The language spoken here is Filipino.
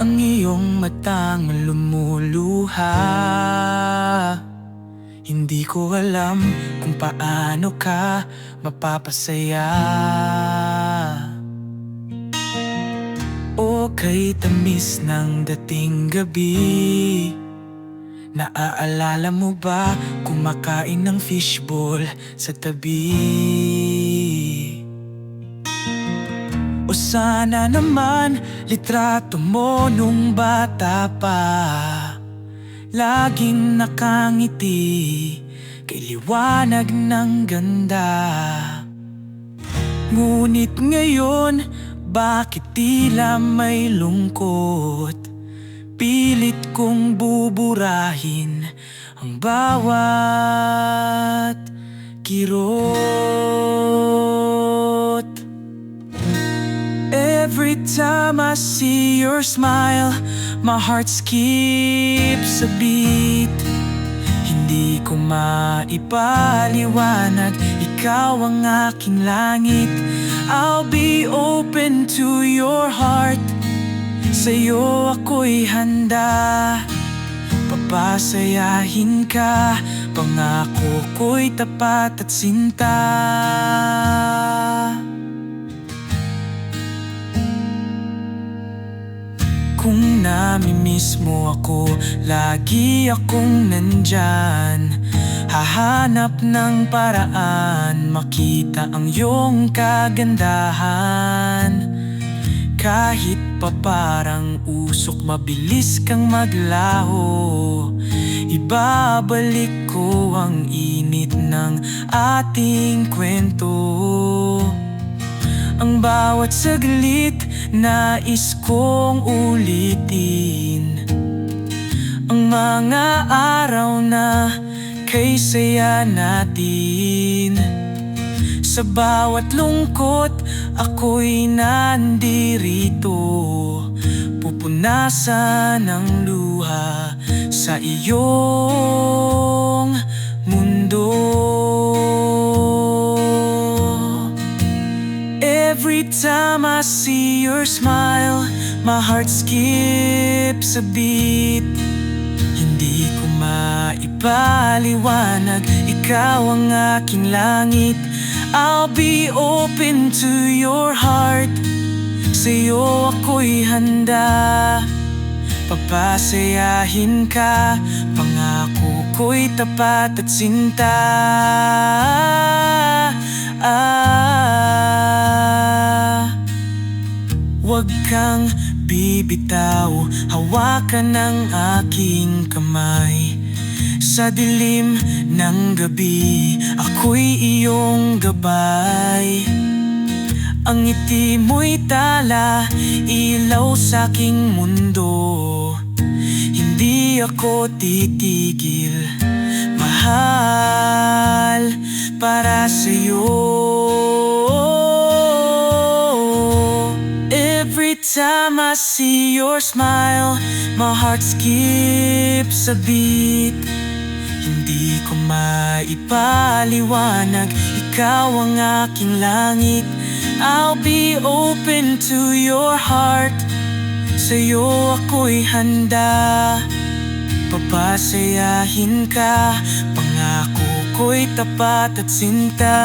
ang iyong matang lumuluha. Hindi ko alam kung paano ka mapapasaya. O kay tamis ng dating gabi, naaalala mo ba kumakain ng fishball sa tabi? O sana naman litrato mo nung bata pa, laging nakangiti, kay liwanag ng ganda. Ngunit ngayon, bakit tila may lungkot? Pilit kong buburahin ang bawat kirot. Every time I see your smile, my heart skips a beat. Hindi ko maipaliwanag, ikaw ang aking langit. I'll be open to your heart, sa'yo ako'y handa. Papasayahin ka, pangako ko'y tapat at sinta. Kung namimiss mo ako, lagi akong nandyan. Hahanap ng paraan, makita ang iyong kagandahan. Kahit pa parang usok, mabilis kang maglaho, ibabalik ko ang init ng ating kwento. Ang bawat saglit, nais kong ulitin ang mga araw na kay saya natin. Sa bawat lungkot, ako'y nandirito, pupunasan ng luha sa iyong mundo. Every time I see your smile, my heart skips a beat. Hindi ko maipaliwanag, ikaw ang aking langit. I'll be open to your heart, sa'yo ako'y handa. Papasayahin ka, pangako ko'y tapat at sinta. Huwag kang bibitaw, hawakan ng aking kamay. Sa dilim ng gabi, ako'y iyong gabay. Ang ngiti mo'y tala, ilaw sa'king mundo. Hindi ako titigil, mahal, para sa'yo. Every time I see your smile, my heart skips a beat. Hindi ko maipaliwanag, ikaw ang aking langit. I'll be open to your heart, sa'yo ako'y handa. Papasayahin ka, pangako ko'y tapat at sinta.